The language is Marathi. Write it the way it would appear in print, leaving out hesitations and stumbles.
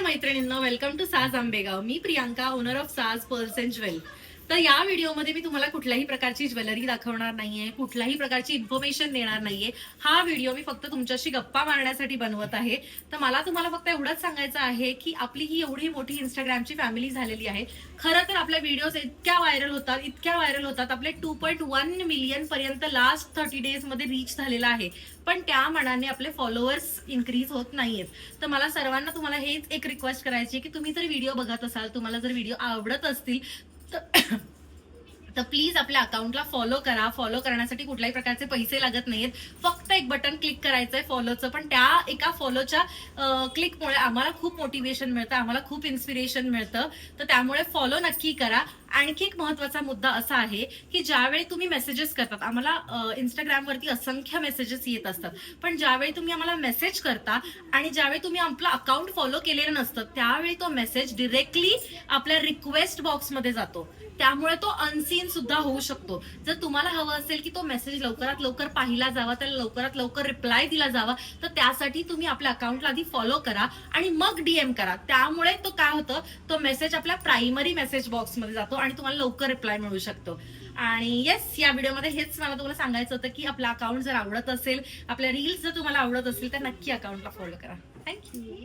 नमस्कार मैत्रिणींनो, वेलकम टू साज आंबेगाव. मी प्रियांका, ओनर ऑफ साज पर्ल्स अँड ज्वेल. तर या व्हिडिओमध्ये मी तुम्हाला कुठल्याही प्रकारची ज्वेलरी दाखवणार नाहीये, कुठल्याही प्रकारची इन्फॉर्मेशन देणार नाहीये. हा व्हिडिओ मी फक्त तुमच्याशी गप्पा मारण्यासाठी बनवत आहे. तर मला तुम्हाला फक्त एवढंच सांगायचं आहे की आपली ही एवढी मोठी इंस्टाग्रामची फॅमिली झालेली आहे. खरं तर आपल्या व्हिडिओज इतक्या व्हायरल होतात, आपले 2.1 मिलियन पर्यंत लास्ट 30 डेज मध्ये रीच झालेला आहे. पण त्या मनाने आपले फॉलोअर्स इन्क्रीज होत नाहीयेत. तर मला सर्वांना तुम्हाला हेच एक रिक्वेस्ट करायची आहे की तुम्ही जर व्हिडिओ बघत असाल, तुम्हाला जर व्हिडिओ आवडत असतील तर प्लीज आपल्या अकाउंटला फॉलो करा. फॉलो करण्यासाठी कुठल्याही प्रकारचे पैसे लागत नाहीयेत. फक्त एक बटन क्लिक करायचंय फॉलोचं. पण त्या एका फॉलोच्या क्लिकमुळे आम्हाला खूप मोटिवेशन मिळतं, आम्हाला खूप इन्स्पिरेशन मिळतं. तर त्यामुळे फॉलो नक्की करा. आणखी एक महत्वाचा मुद्दा असा आहे की ज्यावेळी तुम्ही मेसेजेस करतात, आम्हाला इंस्टाग्रामवरती असंख्य मेसेजेस येत असतात, पण ज्यावेळी तुम्ही आम्हाला मेसेज करता आणि ज्यावेळी तुम्ही आपलं अकाउंट फॉलो केलेलं नसतं, त्यावेळी तो मेसेज डिरेक्टली आपल्या रिक्वेस्ट बॉक्समध्ये जातो. त्यामुळे तो अनसीन सुद्धा होऊ शकतो. जर तुम्हाला हवं असेल की तो मेसेज लवकरात लवकर पाहिला जावा, त्याला लवकरात लवकर रिप्लाय दिला जावा, तर त्यासाठी तुम्ही आपल्या अकाउंटला आधी फॉलो करा आणि मग डीएम करा. त्यामुळे तो काय होतं, तो मेसेज आपल्या प्रायमरी मेसेज बॉक्समध्ये जातो आणि तुम्हाला लवकर रिप्लाय मिळू शकतो. आणि येस, या व्हिडिओमध्ये हेच मला तुम्हाला सांगायचं होतं की आपला अकाउंट जर आवडत असेल, आपल्या रील्स जर तुम्हाला आवडत असतील, तर नक्की अकाउंटला फॉलो करा. थँक्यू.